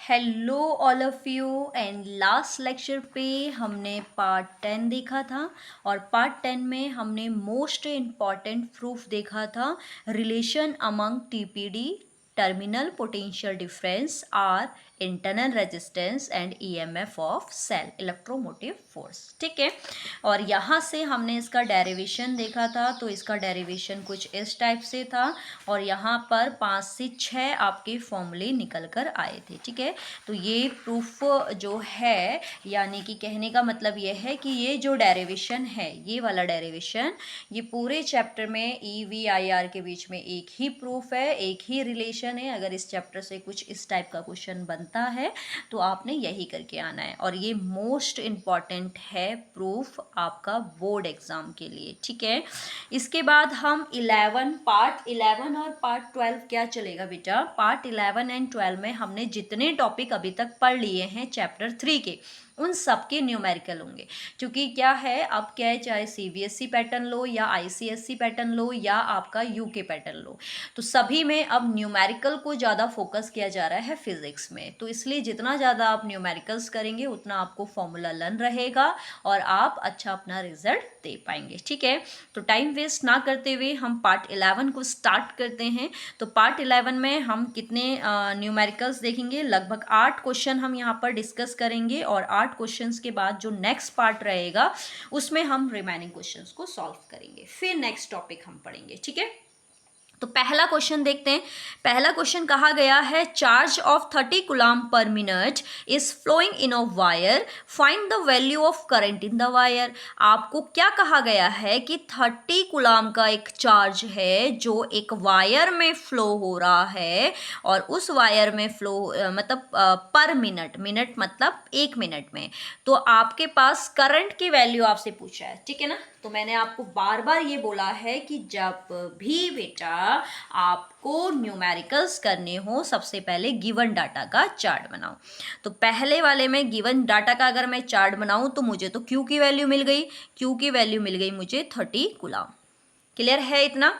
Hello all of you and last lecture पे हमने part 10 देखा था और पार्ट 10 में हमने मोस्ट इम्पॉर्टेंट प्रूफ देखा था relation among TPD terminal potential difference are internal resistance and EMF of cell electromotive force. ठीक है, और यहाँ से हमने इसका डेरिवेशन देखा था। तो इसका डेरिवेशन कुछ इस टाइप से था और यहाँ पर 5 से 6 आपके फॉर्मूले निकल कर आए थे। ठीक है, तो ये प्रूफ जो है, यानी कि कहने का मतलब ये है कि ये जो डेरिवेशन है, ये वाला डेरिवेशन, ये पूरे चैप्टर में ई वी आई आर के बीच में एक ही प्रूफ है, एक ही रिलेशन है। अगर इस चैप्टर से कुछ इस टाइप का क्वेश्चन बनता है तो आपने यही करके आना है और ये मोस्ट इम्पॉर्टेंट है प्रूफ आपका बोर्ड एग्जाम के लिए। ठीक है, इसके बाद हम पार्ट 11 और पार्ट 12 क्या चलेगा बेटा, पार्ट 11 एंड 12 में हमने जितने टॉपिक अभी तक पढ़ लिए हैं चैप्टर 3 के, उन सब के न्यूमेरिकल होंगे। क्योंकि क्या है, अब क्या है, चाहे सीबीएसई पैटर्न लो या आईसीएसई पैटर्न लो या आपका यूके पैटर्न लो, तो सभी में अब न्यूमेरिकल को ज़्यादा फोकस किया जा रहा है फिजिक्स में। तो इसलिए जितना ज़्यादा आप न्यूमेरिकल्स करेंगे उतना आपको फॉर्मूला लर्न रहेगा और आप अच्छा अपना रिजल्ट दे पाएंगे। ठीक है, तो टाइम वेस्ट ना करते हुए हम पार्ट 11 को स्टार्ट करते हैं। तो पार्ट 11 में हम कितने न्यूमेरिकल्स देखेंगे, लगभग 8 क्वेश्चन हम यहाँ पर डिस्कस करेंगे और 8 क्वेश्चंस के बाद जो नेक्स्ट पार्ट रहेगा उसमें हम रिमेनिंग क्वेश्चंस को सॉल्व करेंगे, फिर नेक्स्ट टॉपिक हम पढ़ेंगे। ठीक है, तो पहला क्वेश्चन देखते हैं। पहला क्वेश्चन कहा गया है, charge of 30 coulomb per minute is flowing in a wire, find the value of current in the wire. आपको क्या कहा गया है कि 30 कूलम का एक चार्ज है जो एक वायर में फ्लो हो रहा है और उस वायर में फ्लो मतलब पर मिनट, मिनट मतलब 1 मिनट में, तो आपके पास करंट की वैल्यू आपसे पूछा है। ठीक है ना, तो मैंने आपको बार बार ये बोला है कि जब भी बेटा आपको न्यूमेरिकल्स करने हो, सबसे पहले गिवन डाटा का चार्ट बनाओ। तो पहले वाले में गिवन डाटा का अगर मैं चार्ट बनाऊं तो मुझे तो क्यू की वैल्यू मिल गई, क्यू की वैल्यू मिल गई मुझे 30 कूलम। क्लियर है इतना?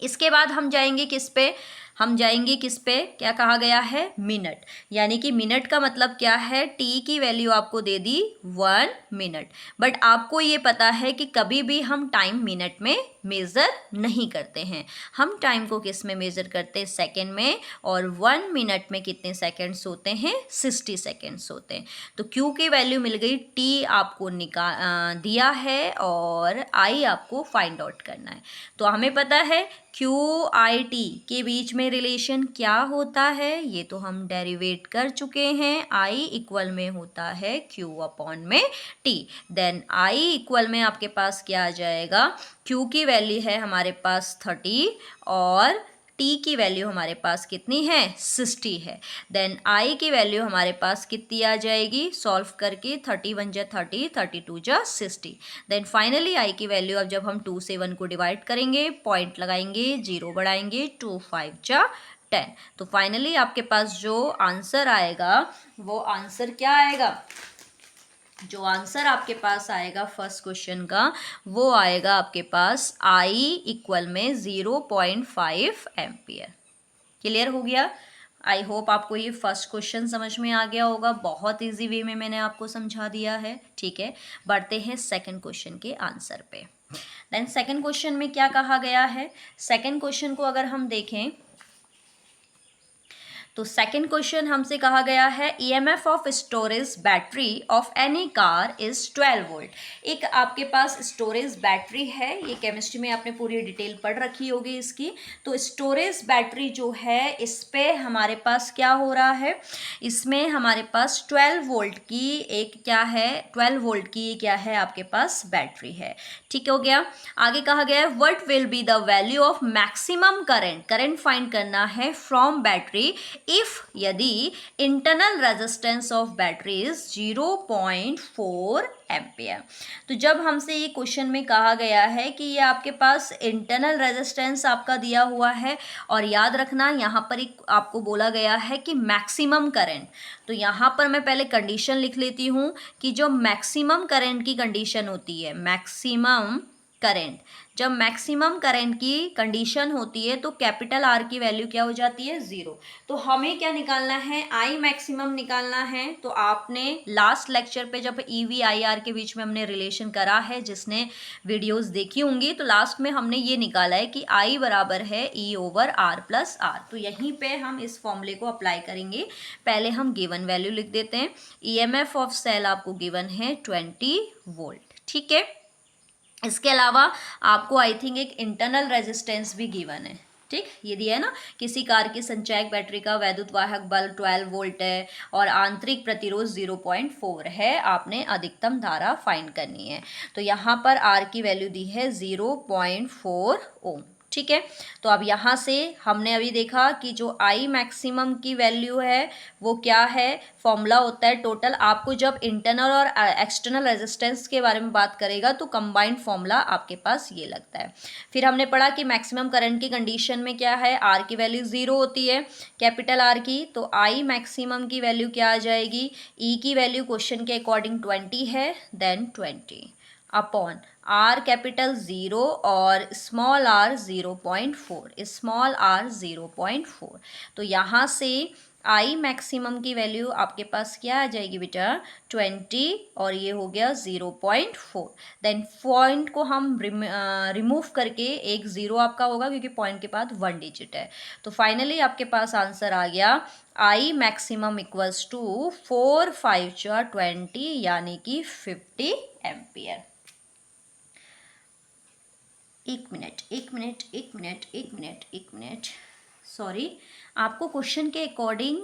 इसके बाद हम जाएंगे किस पे, हम जाएंगे किस पे, क्या कहा गया है, मिनट। यानी कि मिनट का मतलब क्या है, टी की वैल्यू आपको दे दी 1 मिनट। बट आपको ये पता है कि कभी भी हम टाइम मिनट में मेज़र नहीं करते हैं, हम टाइम को किस में मेज़र करते हैं, सेकेंड में। और 1 मिनट में कितने सेकेंड्स होते हैं, 60 सेकेंड्स होते हैं। तो क्यू की वैल्यू मिल गई, टी आपको दिया है और आई आपको फाइंड आउट करना है। तो हमें पता है क्यू आई टी के बीच में रिलेशन क्या होता है, ये तो हम डेरिवेट कर चुके हैं। आई इक्वल में होता है क्यू अपॉन में टी। देन आई इक्वल में आपके पास क्या आ जाएगा, क्यू की वैल्यू है हमारे पास 30 और टी की वैल्यू हमारे पास कितनी है, 60 है। देन आई की वैल्यू हमारे पास कितनी आ जाएगी, सॉल्व करके 30 1 जा 30, 32 जा 60। देन फाइनली आई की वैल्यू अब जब हम 2 से 1 को डिवाइड करेंगे, पॉइंट लगाएंगे, 0 बढ़ाएंगे, 2 5 जा 10। तो फाइनली आपके पास जो आंसर आएगा वो आंसर क्या आएगा, जो आंसर आपके पास आएगा फर्स्ट क्वेश्चन का, वो आएगा आपके पास आई इक्वल में 0.5 एम्पियर। क्लियर हो गया? आई होप आपको ये फर्स्ट क्वेश्चन समझ में आ गया होगा, बहुत इजी वे में मैंने आपको समझा दिया है। ठीक है, बढ़ते हैं सेकंड क्वेश्चन के आंसर पे। देन सेकंड क्वेश्चन में क्या कहा गया है, सेकंड क्वेश्चन को अगर हम देखें तो सेकंड क्वेश्चन हमसे कहा गया है, EMF of storage battery of any car is 12 volt. एक आपके पास स्टोरेज बैटरी है, ये केमिस्ट्री में आपने पूरी डिटेल पढ़ रखी होगी इसकी। तो स्टोरेज बैटरी जो है, इस पे हमारे पास क्या हो रहा है, इसमें हमारे पास 12 वोल्ट की एक क्या है, 12 वोल्ट की क्या है आपके पास बैटरी है। ठीक हो गया? आगे कहा गया है, what will be the value of maximum current, current find करना है फ्रॉम बैटरी इफ यदि internal resistance of battery is 0.4 ampere. तो जब हमसे ये क्वेश्चन में कहा गया है कि ये आपके पास इंटरनल रेजिस्टेंस आपका दिया हुआ है और याद रखना यहाँ पर एक आपको बोला गया है कि मैक्सिमम करंट, तो यहाँ पर मैं पहले कंडीशन लिख लेती हूँ कि जो मैक्सिमम करंट की कंडीशन होती है, मैक्सिमम करंट, जब मैक्सिमम करंट की कंडीशन होती है तो कैपिटल आर की वैल्यू क्या हो जाती है, 0। तो हमें क्या निकालना है, आई मैक्सिमम निकालना है। तो आपने लास्ट लेक्चर पे जब ईवी आई आर के बीच में हमने रिलेशन करा है, जिसने वीडियोस देखी होंगी, तो लास्ट में हमने ये निकाला है कि आई बराबर है E over R plus R. तो यहीं पे हम इस फॉर्मूले को अप्लाई करेंगे। पहले हम गिवन वैल्यू लिख देते हैं। ईएमएफ ऑफ सेल आपको गिवन है 20 वोल्ट, ठीक है। इसके अलावा आपको आई थिंक एक इंटरनल रेजिस्टेंस भी गिवन है, ठीक, ये दिया है ना। किसी कार की संचायक बैटरी का वैद्युत वाहक बल 12 वोल्ट है और आंतरिक प्रतिरोध 0.4 है। आपने अधिकतम धारा फाइंड करनी है। तो यहाँ पर आर की वैल्यू दी है 0.4 ओम, ठीक है। तो अब यहाँ से हमने अभी देखा कि जो आई मैक्सिमम की वैल्यू है वो क्या है, फॉर्मूला होता है टोटल। आपको जब इंटरनल और एक्सटर्नल रेजिस्टेंस के बारे में बात करेगा तो कंबाइंड फॉर्मूला आपके पास ये लगता है। फिर हमने पढ़ा कि मैक्सिमम करंट की कंडीशन में क्या है, आर की वैल्यू 0 होती है, कैपिटल आर की। तो आई मैक्सिमम की वैल्यू क्या आ जाएगी, ई की वैल्यू क्वेश्चन के अकॉर्डिंग 20 है, देन 20 अपॉन आर कैपिटल 0 और स्मॉल आर 0.4, स्मॉल आर 0.4। तो यहाँ से आई मैक्सिमम की वैल्यू आपके पास क्या आ जाएगी बेटा, 20 और ये हो गया 0.4। देन पॉइंट को हम रिमूव करके एक 0 आपका होगा क्योंकि पॉइंट के बाद 1 डिजिट है। तो फाइनली आपके पास आंसर आ गया आई मैक्सिमम इक्वल्स टू 4 5 4 20 यानी कि 50 एम्पियर। एक मिनट, सॉरी, आपको क्वेश्चन के अकॉर्डिंग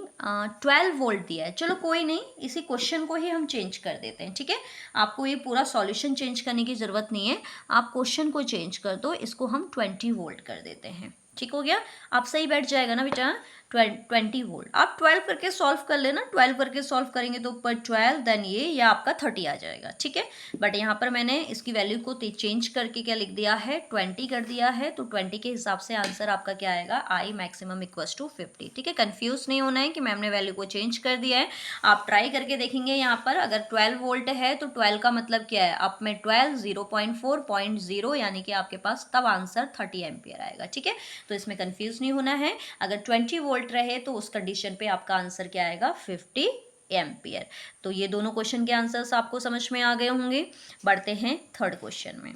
12 वोल्ट दिया है। चलो कोई नहीं, इसी क्वेश्चन को ही हम चेंज कर देते हैं, ठीक है। आपको ये पूरा सॉल्यूशन चेंज करने की ज़रूरत नहीं है, आप क्वेश्चन को चेंज कर दो, इसको हम 20 वोल्ट कर देते हैं, ठीक हो गया। आप सही बैठ जाएगा ना बेटा, 20 वोल्ट। आप 12 करके सॉल्व कर लेना, 12 करके सॉल्व करेंगे तो ऊपर 12 देन ये आपका 30 आ जाएगा, ठीक है। बट यहाँ पर मैंने इसकी वैल्यू को चेंज करके क्या लिख दिया है, 20 कर दिया है। तो 20 के हिसाब से आंसर आपका क्या आएगा, आई मैक्सिमम इक्वल्स टू 50, ठीक है। कंफ्यूज नहीं होना है कि मैम ने वैल्यू को चेंज कर दिया है। आप ट्राई करके देखेंगे, यहाँ पर अगर 12 वोल्ट है तो 12 का मतलब क्या है, अप में 12 0.4 यानी कि आपके पास तब आंसर 30 एम्पियर आएगा, ठीक है। तो इसमें कंफ्यूज नहीं होना है। अगर 20 वोल्ट रहे तो उस कंडीशन पे आपका आंसर क्या आएगा, 50 एम्पियर। तो ये दोनों क्वेश्चन के आंसर्स आपको समझ में आ गए होंगे। बढ़ते हैं थर्ड क्वेश्चन में।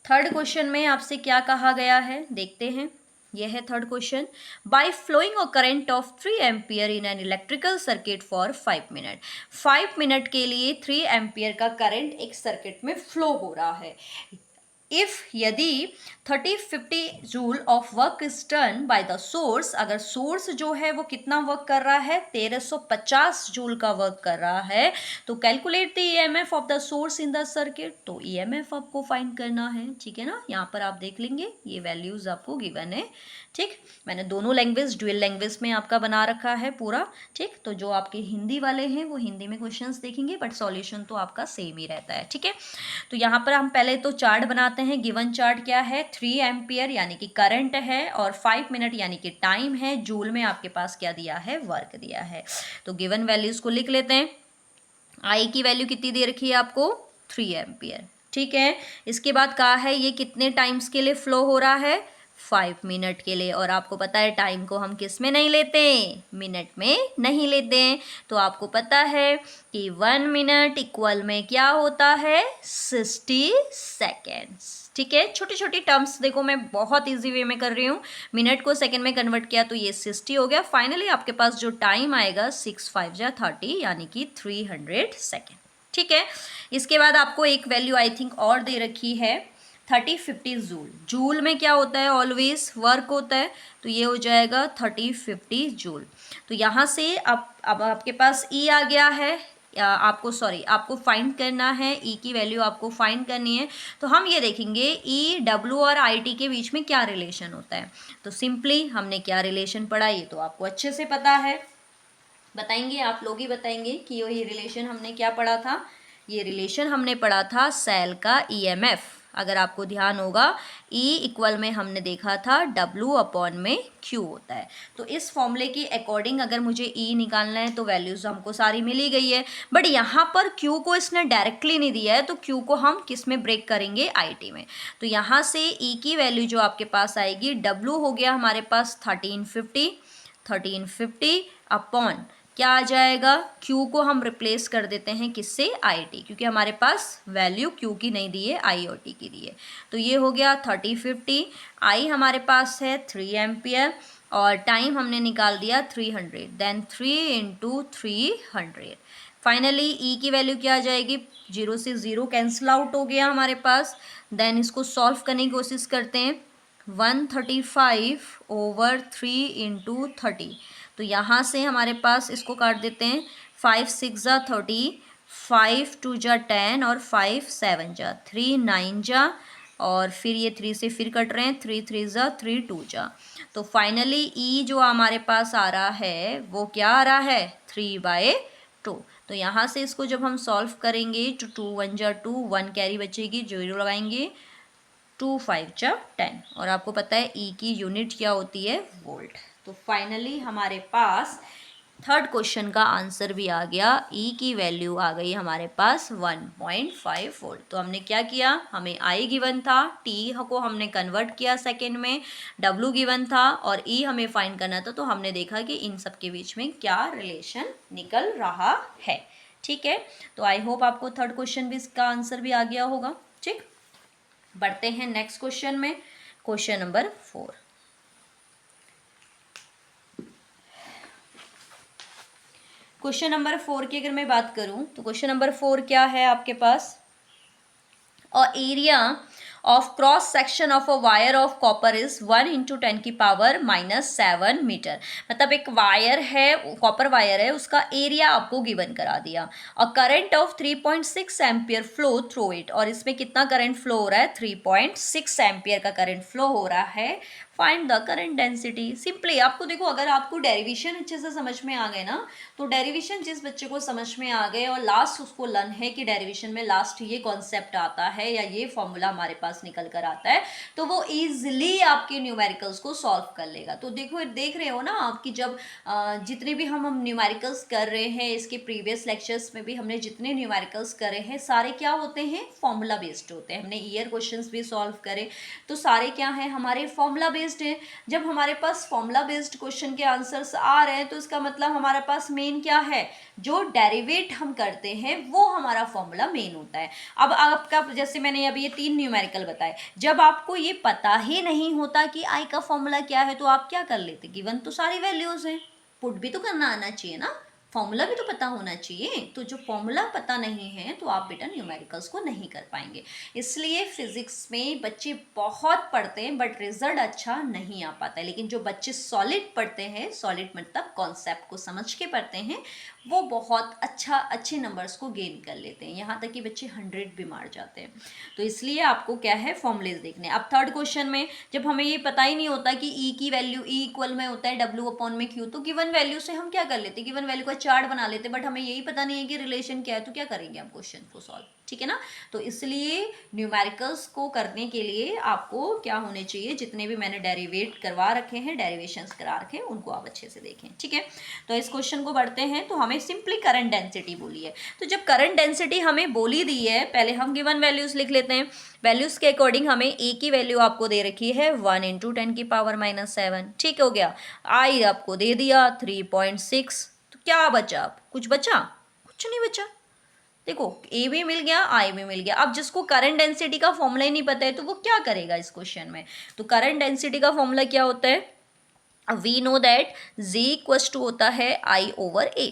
थर्ड क्वेश्चन में आपसे क्या कहा गया है, देखते हैं। यह है third question. By flowing a current of 3 ampere in an electrical circuit for 5 minute. 5 minute के लिए 3 एम्पियर का करंट एक सर्किट में फ्लो हो रहा है। इफ यदि 30-50 joule of work is done by the source, अगर सोर्स जो है वो कितना वर्क कर रहा है, 1350 जूल का वर्क कर रहा है, तो calculate the EMF of the source in the circuit. तो ईएमएफ आपको फाइंड करना है, ठीक है ना। यहाँ पर आप देख लेंगे ये वैल्यूज आपको गिवन है, ठीक। मैंने दोनों लैंग्वेज, ड्यूअल लैंग्वेज में आपका बना रखा है पूरा, ठीक। तो जो आपके हिंदी वाले हैं वो हिंदी में क्वेश्चंस देखेंगे, बट सॉल्यूशन तो आपका सेम ही रहता है, ठीक है। तो यहाँ पर हम पहले तो चार्ट बनाते हैं। गिवन चार्ट क्या है, 3 एम्पियर यानी कि करंट है और 5 मिनट यानी कि टाइम है। जूल में आपके पास क्या दिया है, वर्क दिया है। तो गिवन वैल्यूज को लिख लेते हैं। आई की वैल्यू कितनी दे रखी है आपको, 3 एम्पियर, ठीक है। इसके बाद कहा है ये कितने टाइम्स के लिए फ्लो हो रहा है, 5 मिनट के लिए। और आपको पता है टाइम को हम किस में नहीं लेते, मिनट में नहीं लेते हैं। तो आपको पता है कि 1 मिनट इक्वल में क्या होता है, 60 सेकेंड्स, ठीक है। छोटी छोटी टर्म्स देखो, मैं बहुत इजी वे में कर रही हूँ। मिनट को सेकंड में कन्वर्ट किया तो ये 60 हो गया। फाइनली आपके पास जो टाइम आएगा 6 5 जा 30 यानी कि 300 सेकेंड, ठीक है। इसके बाद आपको एक वैल्यू आई थिंक और दे रखी है, 30-50 जूल। जूल में क्या होता है, ऑलवेज वर्क होता है। तो ये हो जाएगा 30-50 जूल। तो यहाँ से अब आपके पास ई आ गया है। आपको फाइंड करना है, ई की वैल्यू आपको फाइंड करनी है। तो हम ये देखेंगे ई डब्ल्यू और आई टी के बीच में क्या रिलेशन होता है। तो सिंपली हमने क्या रिलेशन पढ़ा, ये तो आपको अच्छे से पता है। बताएंगे, आप लोग ही बताएंगे कि ये रिलेशन हमने क्या पढ़ा था। ये रिलेशन हमने पढ़ा था सेल का ईएमएफ, अगर आपको ध्यान होगा E इक्वल में हमने देखा था W अपॉन में Q होता है। तो इस फॉर्मूले की अकॉर्डिंग अगर मुझे E निकालना है तो वैल्यूज़ हमको सारी मिल ही गई है, बट यहाँ पर Q को इसने डायरेक्टली नहीं दिया है, तो Q को हम किस में ब्रेक करेंगे, IT में। तो यहाँ से E की वैल्यू जो आपके पास आएगी, W हो गया हमारे पास 1350 अपॉन क्या आ जाएगा, Q को हम रिप्लेस कर देते हैं किससे, IT, क्योंकि हमारे पास वैल्यू Q की नहीं दी है, I और T की दी है। तो ये हो गया 3050, I हमारे पास है 3 एम्पियर और टाइम हमने निकाल दिया 300, देन 3 इंटू 300। फाइनली E की वैल्यू क्या आ जाएगी, 0 से 0 कैंसिल आउट हो गया हमारे पास। देन इसको सॉल्व करने की कोशिश करते हैं। 135/3 इंटू 30, तो यहाँ से हमारे पास इसको काट देते हैं। 5 6 जा 30, 5 2 जा 10 और 5 7 जा 3 9 जा, और फिर ये 3 से फिर कट रहे हैं, 3 3 जा 3 2 जा। तो फाइनली E जो हमारे पास आ रहा है वो क्या आ रहा है, 3/2। तो यहाँ से इसको जब हम सॉल्व करेंगे तो 2 1 जा 2, 1 कैरी बचेगी, 0 लगाएंगे, 2 5 जा 10, और आपको पता है E की यूनिट क्या होती है, वोल्ट। तो फाइनली हमारे पास थर्ड क्वेश्चन का आंसर भी आ गया, E की वैल्यू आ गई हमारे पास 1.5 वोल्ट। तो हमने क्या किया, हमें I गिवन था, T को हमने कन्वर्ट किया सेकेंड में, W गिवन था और E हमें फाइंड करना था। तो हमने देखा कि इन सब के बीच में क्या रिलेशन निकल रहा है। ठीक है, तो आई होप आपको थर्ड क्वेश्चन भी इसका आंसर भी आ गया होगा। ठीक, बढ़ते हैं नेक्स्ट क्वेश्चन में, क्वेश्चन नंबर 4। क्वेश्चन नंबर 4 की अगर मैं बात करूं तो क्वेश्चन नंबर 4 क्या है आपके पास, और area of cross section of a wire of copper is 1 × 10⁻⁷ metre. मतलब एक वायर है, कॉपर वायर है, उसका एरिया आपको गिवन करा दिया, और current of 3.6 ampere flow through it, और इसमें कितना करंट फ्लो हो रहा है, 3.6 एम्पियर का करंट फ्लो हो रहा है। Find the current density. Simply आपको देखो, अगर आपको डेरिवेशन अच्छे से समझ में आ गए ना, तो डेरिवेशन जिस बच्चे को समझ में आ गए और लास्ट उसको लर्न है कि डेरिवेशन में लास्ट ये कॉन्सेप्ट आता है या ये फॉर्मूला हमारे पास निकल कर आता है, तो वो ईजिली आपके न्यूमेरिकल्स को सॉल्व कर लेगा। तो देखो, देख रहे हो ना आपकी, जब जितने भी हम न्यूमेरिकल्स कर रहे हैं, इसके प्रीवियस लेक्चर्स में भी हमने जितने न्यूमेरिकल्स करे हैं, सारे क्या होते हैं, फॉर्मूला बेस्ड होते हैं। हमने ईयर क्वेश्चंस भी सॉल्व करे तो सारे क्या हैं, हमारे फॉर्मूला बेस्ड है। जब हमारे पास फॉर्मूला बेस्ड क्वेश्चन के आंसर्स आ रहे हैं तो इसका मतलब हमारे पास मेन क्या है, जो डेरिवेट हम करते हैं वो हमारा फॉर्मूला मेन होता है। अब आपका, जैसे मैंने अभी ये 3 न्यूमेरिकल बताए, जब आपको ये पता ही नहीं होता कि आई का फॉर्मूला क्या है तो आप क्या कर लेते, गिवन तो सारी वैल्यूज हैं, पुट भी तो करना आना चाहिए ना, फॉर्मूला भी तो पता होना चाहिए। तो जो फॉर्मूला पता नहीं है तो आप बेटा न्यूमेरिकल्स को नहीं कर पाएंगे। इसलिए फिजिक्स में बच्चे बहुत पढ़ते हैं बट रिजल्ट अच्छा नहीं आ पाता है, लेकिन जो बच्चे सॉलिड पढ़ते हैं, सॉलिड मतलब कॉन्सेप्ट को समझ के पढ़ते हैं, वो बहुत अच्छे नंबर्स को गेन कर लेते हैं, यहाँ तक कि बच्चे 100 भी मार जाते हैं। तो इसलिए आपको क्या है, फॉर्मूलेज देखने। अब थर्ड क्वेश्चन में जब हमें ये पता ही नहीं होता कि E की वैल्यू, E इक्वल में होता है W अपॉन में Q, तो गिवन वैल्यू से हम क्या कर लेते, गिवन वैल्यू का चार्ट बना लेते, बट हमें यही पता नहीं है कि रिलेशन क्या है, तो क्या करेंगे हम क्वेश्चन को सॉल्व। ठीक है ना, तो इसलिए न्यूमेरिकल्स को करने के लिए आपको क्या होने चाहिए, जितने भी मैंने डेरिवेट करवा रखे हैं, डेरिवेशंस करा रखे हैं, उनको आप अच्छे से देखें। ठीक है, तो इस क्वेश्चन को बढ़ते हैं। तो हमें सिंपली करंट डेंसिटी बोली है, तो जब करंट डेंसिटी हमें बोली दी है, पहले हम गिवन वैल्यूज लिख लेते हैं। वैल्यूज के अकॉर्डिंग हमें ए की वैल्यू आपको दे रखी है 1 × 10⁻⁷। ठीक हो गया, आई आपको दे दिया 3.6, तो क्या बचा, कुछ बचा, कुछ नहीं बचा। देखो, ए भी मिल गया, आई भी मिल गया। अब जिसको करंट डेंसिटी का फॉर्मूला ही नहीं पता है तो वो क्या करेगा इस क्वेश्चन में, तो करंट डेंसिटी का फॉर्मूला क्या होता है, we know that Z equals to होता है I/A।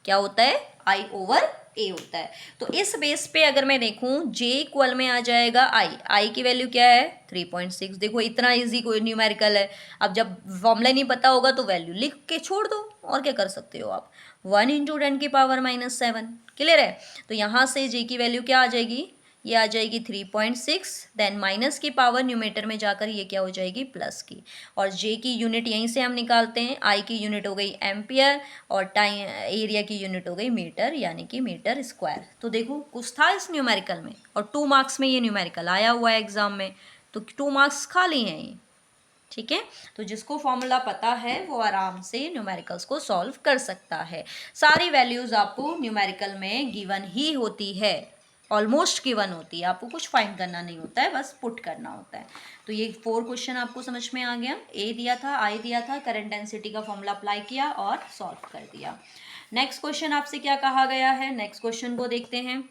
क्या होता है, I/A होता है। तो इस बेस पे अगर मैं देखूं, J इक्वल में आ जाएगा I की वैल्यू क्या है 3.6। देखो, इतना इजी कोई न्यूमेरिकल है। अब जब फॉर्मूला नहीं पता होगा तो वैल्यू लिख के छोड़ दो, और क्या कर सकते हो आप, 1 × 10⁻⁷। क्लियर है, तो यहाँ से J की वैल्यू क्या आ जाएगी, ये आ जाएगी 3.6, देन माइनस की पावर न्यूमेटर में जाकर ये क्या हो जाएगी प्लस की, और जे की यूनिट यहीं से हम निकालते हैं, आई की यूनिट हो गई एम्पियर और टाइम एरिया की यूनिट हो गई मीटर, यानी कि मीटर स्क्वायर। तो देखो कुछ था इस न्यूमेरिकल में, और 2 मार्क्स में ये न्यूमेरिकल आया हुआ है एग्जाम में, तो 2 मार्क्स खाली हैं ये। ठीक है, तो जिसको फॉर्मूला पता है वो आराम से न्यूमेरिकल्स को सॉल्व कर सकता है। सारी वैल्यूज आपको न्यूमेरिकल में गिवन ही होती है, ऑलमोस्ट गिवन होती है, आपको कुछ फाइंड करना नहीं होता है, बस पुट करना होता है। तो ये 4 क्वेश्चन आपको समझ में आ गया, ए दिया था, आई दिया था, करंट डेंसिटी का फॉर्मूला अप्लाई किया और सॉल्व कर दिया। नेक्स्ट क्वेश्चन आपसे क्या कहा गया है, नेक्स्ट क्वेश्चन को देखते हैं।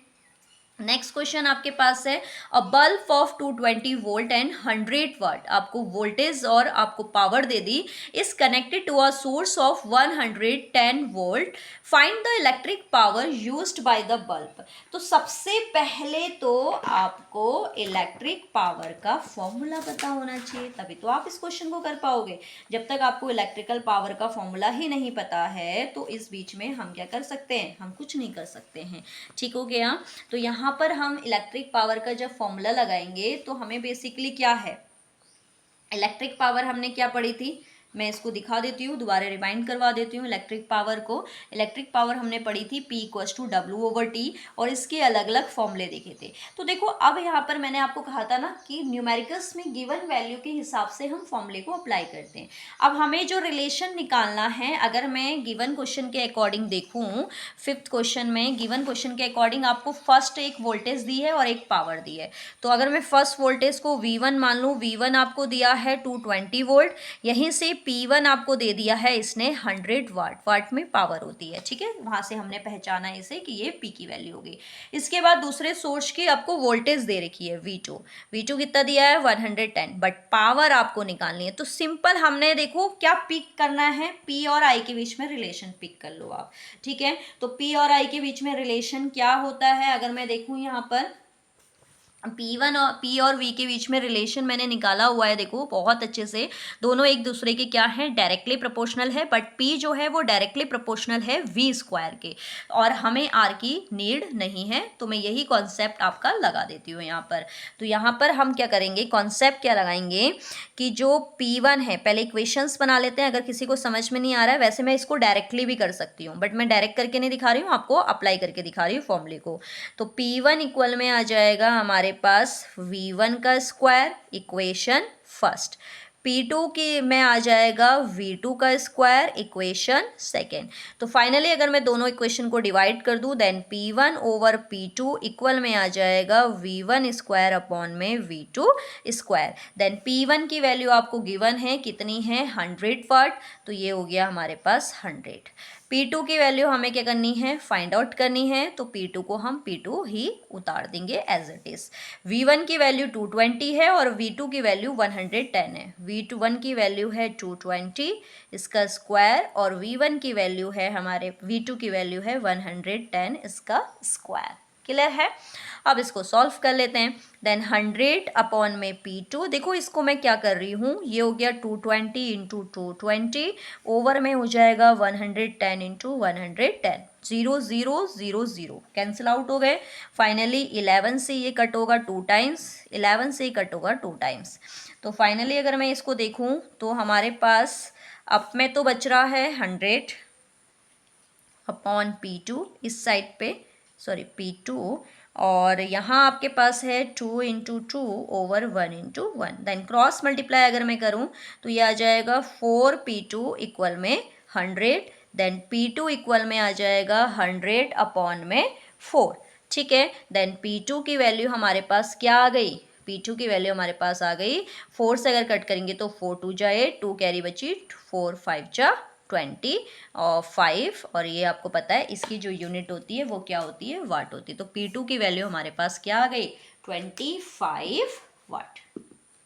नेक्स्ट क्वेश्चन आपके पास है a bulb of 220 volt and 100 watt, आपको वोल्टेज और आपको पावर दे दी, is connected to a source of 110 volt, find the electric power used by the bulb. तो सबसे पहले तो आपको इलेक्ट्रिक पावर का फॉर्मूला पता होना चाहिए, तभी तो आप इस क्वेश्चन को कर पाओगे। जब तक आपको इलेक्ट्रिकल पावर का फॉर्मूला ही नहीं पता है तो इस बीच में हम क्या कर सकते हैं, हम कुछ नहीं कर सकते हैं। ठीक हो गया, तो यहाँ पर हम इलेक्ट्रिक पावर का जब फॉर्मूला लगाएंगे तो हमें बेसिकली क्या है, इलेक्ट्रिक पावर हमने क्या पढ़ी थी, मैं इसको दिखा देती हूँ, दोबारा रिमाइंड करवा देती हूँ इलेक्ट्रिक पावर को। इलेक्ट्रिक पावर हमने पढ़ी थी P = W/T, और इसके अलग अलग फॉर्मूले देखे थे। तो देखो अब यहाँ पर मैंने आपको कहा था ना कि न्यूमेरिकल्स में गिवन वैल्यू के हिसाब से हम फॉर्मूले को अप्लाई करते हैं। अब हमें जो रिलेशन निकालना है, अगर मैं गिवन क्वेश्चन के अकॉर्डिंग देखूँ, 5th क्वेश्चन में गिवन क्वेश्चन के अकॉर्डिंग आपको फर्स्ट एक वोल्टेज दी है और एक पावर दी है। तो अगर मैं फर्स्ट वोल्टेज को V1 मान लूँ, V1 आपको दिया है 220 वोल्ट, यहीं से P1 आपको दे दिया है इसने 100 वाट, वाट में पावर होती है। ठीक है, वहां से हमने पहचाना इसे कि ये P की वैल्यू होगी। इसके बाद दूसरे सोर्स की आपको वोल्टेज दे रखी है V2, V2 कितना दिया है 110, बट पावर आपको निकालनी है। तो सिंपल हमने देखो क्या पिक करना है, P और I के बीच में रिलेशन पिक कर लो आप। ठीक है, तो P और I के बीच में रिलेशन क्या होता है, अगर मैं देखूं यहाँ पर P1 और P और V के बीच में रिलेशन मैंने निकाला हुआ है, देखो बहुत अच्छे से, दोनों एक दूसरे के क्या है, डायरेक्टली प्रोपोर्शनल है, बट P जो है वो डायरेक्टली प्रोपोर्शनल है V² के, और हमें R की नीड नहीं है। तो मैं यही कॉन्सेप्ट आपका लगा देती हूँ यहाँ पर। तो यहाँ पर हम क्या करेंगे, कॉन्सेप्ट क्या लगाएंगे कि जो P1 है, पहले इक्वेशंस बना लेते हैं, अगर किसी को समझ में नहीं आ रहा है, वैसे मैं इसको डायरेक्टली भी कर सकती हूँ, बट मैं डायरेक्ट करके नहीं दिखा रही हूँ, आपको अप्लाई करके दिखा रही हूँ फॉर्मूले को। तो P1 इक्वल में आ जाएगा हमारे पास V1 का स्क्वायर, इक्वेशन फर्स्ट, P2 की में आ जाएगा V2 का स्क्वायर, इक्वेशन सेकेंड। तो फाइनली अगर मैं दोनों इक्वेशन को डिवाइड कर दूं, देन P1/P2 इक्वल में आ जाएगा V1² में V2 स्क्वायर। देन P1 की वैल्यू आपको गिवन है, कितनी है 100 वाट, तो ये हो गया हमारे पास 100। P2 की वैल्यू हमें क्या करनी है, फाइंड आउट करनी है, तो P2 को हम P2 ही उतार देंगे एज इट इज। V1 की वैल्यू 220 है और V2 की वैल्यू 110 है। V1 की वैल्यू है 220 इसका स्क्वायर, और V1 की वैल्यू है हमारे V2 की वैल्यू है 110 इसका स्क्वायर। क्लियर है, अब इसको सॉल्व कर लेते हैं। देन 100 में P2, देखो इसको मैं क्या कर रही हूँ, ये हो गया 220 × 220, ओवर में हो जाएगा 110 × 110, 0 0 0 0 कैंसिल आउट हो गए। फाइनली 11 से ये कट होगा 2 टाइम्स, 11 से ही कट होगा 2 टाइम्स। तो फाइनली अगर मैं इसको देखूँ तो हमारे पास अब में तो बच रहा है 100 अपॉन P2 इस साइड पे, सॉरी P2, और यहाँ आपके पास है 2 × 2 ओवर 1 × 1। देन क्रॉस मल्टीप्लाई अगर मैं करूँ तो ये आ जाएगा 4P2 इक्वल में 100, देन P2 इक्वल में आ जाएगा 100 अपॉन में 4। ठीक है, देन P2 की वैल्यू हमारे पास क्या आ गई, P2 की वैल्यू हमारे पास आ गई, 4 से अगर कट करेंगे तो 4 2 जाए, 2 कैरी बची, 4 5 जा 20 और 5, और ये आपको पता है इसकी जो यूनिट होती है वो क्या होती है, वाट होती है। तो P2 की वैल्यू हमारे पास क्या आ गई, 25 वाट।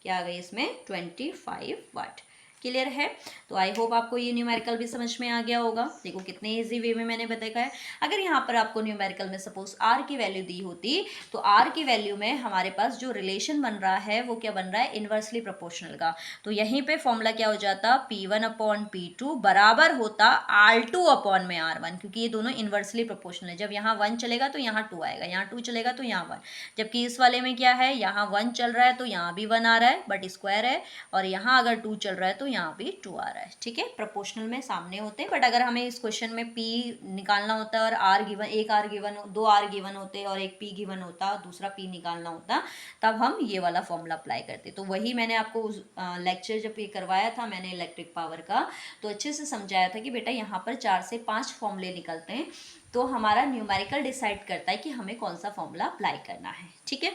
क्या आ गई इसमें, 25 वाट। क्लियर है? तो आई होप आपको ये न्यूमेरिकल भी समझ में आ गया होगा। देखो कितने इजी वे में मैंने बताया है। अगर यहाँ पर आपको न्यूमेरिकल में सपोज आर की वैल्यू दी होती तो आर की वैल्यू में हमारे पास जो रिलेशन बन रहा है वो क्या बन रहा है, इनवर्सली प्रोपोर्शनल का। तो यहीं पे फॉर्मूला क्या हो जाता, P1/P2 बराबर होता R2/R1, क्योंकि ये दोनों इनवर्सली प्रोपोर्शनल है। जब यहाँ 1 चलेगा तो यहाँ 2 आएगा, यहाँ 2 चलेगा तो यहाँ 1। जबकि इस वाले में क्या है, यहाँ 1 चल रहा है तो यहाँ भी 1 आ रहा है बट स्क्वायर है, और यहाँ अगर 2 चल रहा है तो यहाँ भी 2 आ रहा है। ठीक है, प्रोपोर्शनल में सामने होते हैं। बट अगर हमें इस क्वेश्चन में P निकालना होता है और आर गिवन, एक आर गिवन, दो आर गिवन होते और एक P गिवन होता, दूसरा P निकालना होता, तब हम ये वाला फॉर्मूला अप्लाई करते। तो वही मैंने आपको लेक्चर जब ये करवाया था मैंने इलेक्ट्रिक पावर का, तो अच्छे से समझाया था कि बेटा यहाँ पर 4 से 5 फॉर्मूले निकलते हैं, तो हमारा न्यूमेरिकल डिसाइड करता है कि हमें कौन सा फॉर्मूला अप्लाई करना है। ठीक है,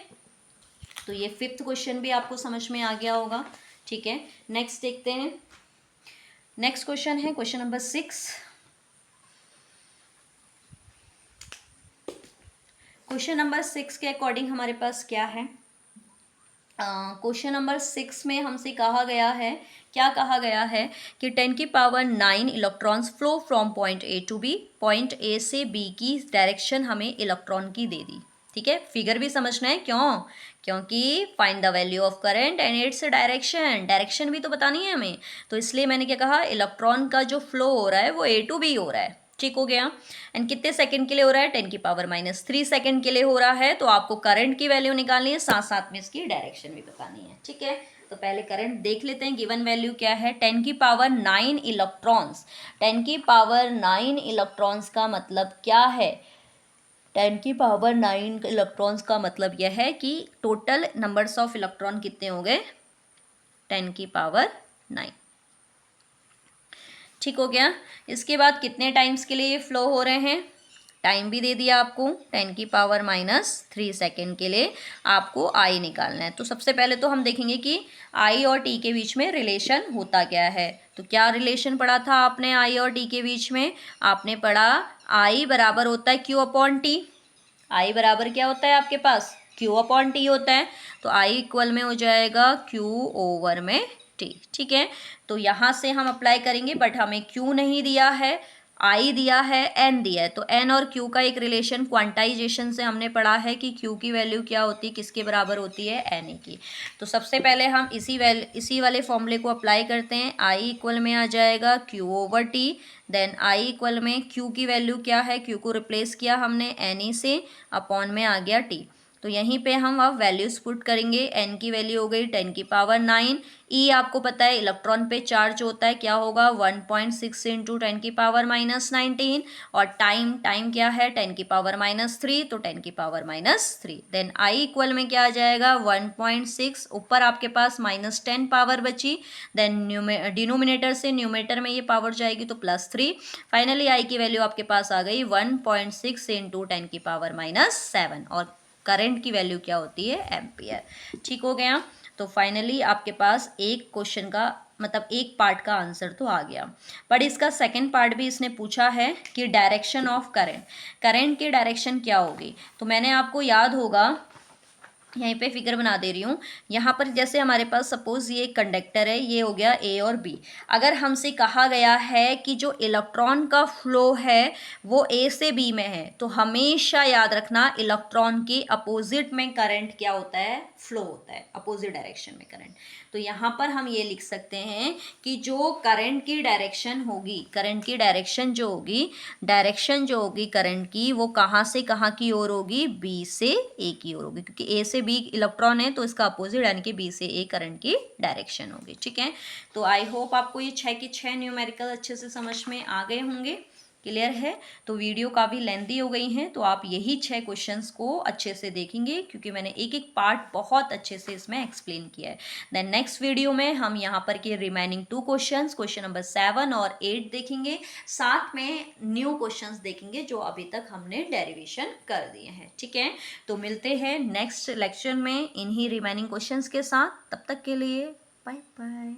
तो ये 5th क्वेश्चन भी आपको समझ में आ गया होगा। ठीक है, नेक्स्ट देखते हैं। नेक्स्ट क्वेश्चन है क्वेश्चन नंबर 6। क्वेश्चन नंबर 6 के अकॉर्डिंग हमारे पास क्या है, क्वेश्चन नंबर 6 में हमसे कहा गया है, क्या कहा गया है कि 10⁹ electrons flow from point A to B, point A से बी की डायरेक्शन हमें इलेक्ट्रॉन की दे दी। ठीक है, फिगर भी समझना है, क्यों, क्योंकि find the value of current and its direction, direction भी तो बतानी है हमें। तो इसलिए मैंने क्या कहा, इलेक्ट्रॉन का जो फ्लो हो रहा है वो ए टू बी हो रहा है। ठीक हो गया, एंड कितने सेकंड के लिए हो रहा है, 10⁻³ सेकंड के लिए हो रहा है। तो आपको करंट की वैल्यू निकालनी है, साथ साथ में इसकी डायरेक्शन भी बतानी है। ठीक है, तो पहले करंट देख लेते हैं। गिवन वैल्यू क्या है, 10⁹ इलेक्ट्रॉन्स। 10⁹ इलेक्ट्रॉन्स का मतलब क्या है, 10⁹ इलेक्ट्रॉन्स का मतलब यह है कि टोटल नंबर्स ऑफ इलेक्ट्रॉन कितने हो गए, 10⁹। ठीक हो गया, इसके बाद कितने टाइम्स के लिए ये फ्लो हो रहे हैं, टाइम भी दे दिया आपको, 10⁻³ सेकेंड के लिए आपको आई निकालना है। तो सबसे पहले तो हम देखेंगे कि आई और टी के बीच में रिलेशन होता क्या है। तो क्या रिलेशन पढ़ा था आपने आई और टी के बीच में, आपने पढ़ा आई बराबर होता है Q/T। आई बराबर क्या होता है आपके पास, Q/T होता है। तो आई इक्वल में हो जाएगा Q/T। ठीक है, तो यहाँ से हम अप्लाई करेंगे, बट हमें Q नहीं दिया है, आई दिया है, एन दिया है। तो एन और क्यू का एक रिलेशन क्वांटाइजेशन से हमने पढ़ा है कि क्यू की वैल्यू क्या होती है, किसके बराबर होती है, एन की। तो सबसे पहले हम इसी वाले फॉर्मूले को अप्लाई करते हैं। आई इक्वल में आ जाएगा Q/T, देन आई इक्वल में क्यू की वैल्यू क्या है, क्यू को रिप्लेस किया हमने एन से, अपॉन में आ गया टी। तो यहीं पे हम अब वैल्यूज पुट करेंगे। एन की वैल्यू हो गई 10⁹। ई आपको पता है इलेक्ट्रॉन पे चार्ज होता है, क्या होगा 1.6 × 10⁻⁻19, और टाइम क्या है 10⁻⁻3, तो 10⁻⁻3। देन आई इक्वल में क्या आ जाएगा 1.6, ऊपर आपके पास -10 पावर बची, देन डिनोमिनेटर से न्यूमेटर में ये पावर जाएगी तो +3। फाइनली आई की वैल्यू आपके पास आ गई 1.6 × 10⁻⁷, और करंट की वैल्यू क्या होती है, एम्पियर। ठीक हो गया, तो फाइनली आपके पास एक क्वेश्चन का मतलब एक पार्ट का आंसर तो आ गया। पर इसका सेकंड पार्ट भी इसने पूछा है कि डायरेक्शन ऑफ करंट, करंट की डायरेक्शन क्या होगी। तो मैंने आपको याद होगा, यहीं पे फिगर बना दे रही हूँ। यहाँ पर जैसे हमारे पास सपोज ये कंडक्टर है, ये हो गया ए और बी। अगर हमसे कहा गया है कि जो इलेक्ट्रॉन का फ्लो है वो ए से बी में है, तो हमेशा याद रखना इलेक्ट्रॉन के अपोजिट में करंट क्या होता है, फ्लो होता है, अपोजिट डायरेक्शन में करंट। तो यहाँ पर हम ये लिख सकते हैं कि जो करंट की डायरेक्शन होगी, करंट की डायरेक्शन जो होगी करंट की, वो कहाँ से कहाँ की ओर होगी, बी से ए की ओर होगी, क्योंकि ए से बी इलेक्ट्रॉन है तो इसका अपोजिट यानी कि बी से ए करंट की डायरेक्शन होगी। ठीक है, तो आई होप आपको ये 6 के 6 न्यूमेरिकल अच्छे से समझ में आ गए होंगे। क्लियर है, तो वीडियो काफ़ी लेंथी हो गई हैं, तो आप यही 6 क्वेश्चंस को अच्छे से देखेंगे, क्योंकि मैंने एक एक पार्ट बहुत अच्छे से इसमें एक्सप्लेन किया है। देन नेक्स्ट वीडियो में हम यहाँ पर के रिमेनिंग 2 क्वेश्चंस, क्वेश्चन नंबर 7 और 8 देखेंगे, साथ में न्यू क्वेश्चंस देखेंगे जो अभी तक हमने डेरिवेशन कर दिए हैं। ठीक है, तो मिलते हैं नेक्स्ट लेक्चर में इन्हीं रिमेनिंग क्वेश्चंस के साथ। तब तक के लिए बाय बाय।